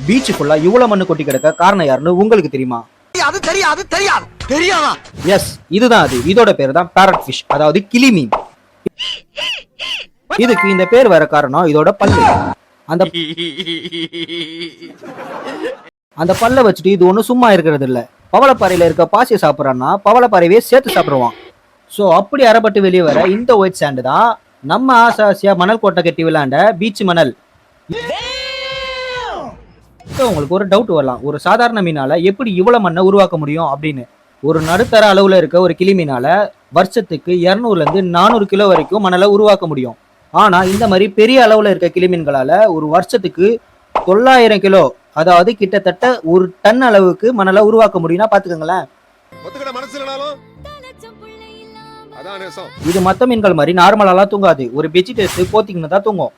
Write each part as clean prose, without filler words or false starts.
Beach ஃபுல்லா இவ்வளவு மண்ணு கொட்டி கிடக்க காரணம் யாருன்னு உங்களுக்கு தெரியுமா? தெரியாதா? எஸ், இதுதான் அது. இதோட பேர் தான் பேரட் ஃபிஷ், அதாவது கிளி மீன். இதுக்கு இந்த பேர் வர காரணம் இதோட பல்லு. அந்த பல்ல வச்சுட்டு இது ஒன்றும் சும்மா இருக்கிறது இல்ல. பவளப்பாறையில இருக்க பாசியை சாப்பிட்றான்னா பவளப்பாறையே சேர்த்து சாப்பிடுவான். ஸோ அப்படி அறப்பட்டு வெளியே வர இந்த ஒயிட் சாண்ட் தான் நம்ம ஆசையா மணல் கோட்டை கட்டி விளையாண்ட பீச் மணல். உங்களுக்கு ஒரு டவுட் வரலாம், ஒரு சாதாரண மீனால எப்படி இவ்வளவு மண்ணை உருவாக்க முடியும் அப்படின்னு. ஒரு நடுத்தர அளவுல இருக்க ஒரு கிளி மீனால வருஷத்துக்கு 200ல இருந்து 400 கிலோ வரைக்கும் மணலை உருவாக்க முடியும். ஆனா இந்த மாதிரி பெரிய அளவுல இருக்க கிளி மீன்களால ஒரு வருஷத்துக்கு 900 கிலோ, அதாவது கிட்டத்தட்ட 1 டன் அளவுக்கு மணலை உருவாக்க முடியும்னா பாத்துக்கோங்களேன். இது மத்த மீன்கள் மாதிரி நார்மலாலாம் தூங்காது. ஒரு பெட்ஷீட் எடுத்து போத்திக்கின்னு தான் தூங்கும்.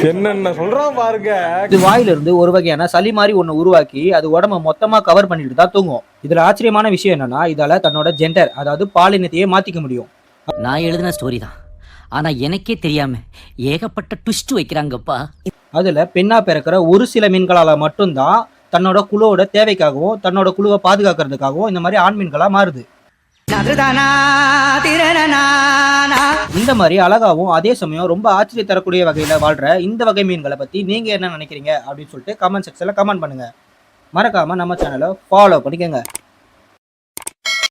என்னென்ன சொல்றான் பாருங்க. இது வாயிலிருந்து ஒரு வகையான சளி மாதிரி ஒண்ணு உருவாக்கி அது உடம்ப மொத்தமா கவர் பண்ணிட்டு தான் தூங்கும். இதுல ஆச்சரியமான விஷயம் என்னன்னா, இதால தன்னோட ஜெண்டர், அதாவது பாலினத்தையே மாத்திக்க முடியும். நான் எழுதின ஸ்டோரி தான், ஆனா எனக்கே தெரியாம ஏகப்பட்ட ட்விஸ்ட் வைக்கிறாங்கப்பா. அதுல பெண்ணா பிறக்கிற ஒரு சில மீன்களால மட்டும்தான் தன்னோட குழுவோட தேவைக்காகவும் தன்னோட குழுவை பாதுகாக்கிறதுக்காகவும் இந்த மாதிரி ஆண் மீன்களா மாறுது. இந்த மாதிரி அழகாவும் அதே சமயம் ரொம்ப ஆச்சரிய தரக்கூடிய வகையில வாழ்ற இந்த வகை மீன்களை பத்தி நீங்க என்ன நினைக்கிறீங்க அப்படின்னு சொல்லிட்டு கமெண்ட் செக்ஷன்ல கமெண்ட் பண்ணுங்க. மறக்காம நம்ம சேனலை ஃபாலோ பண்ணிக்கோங்க.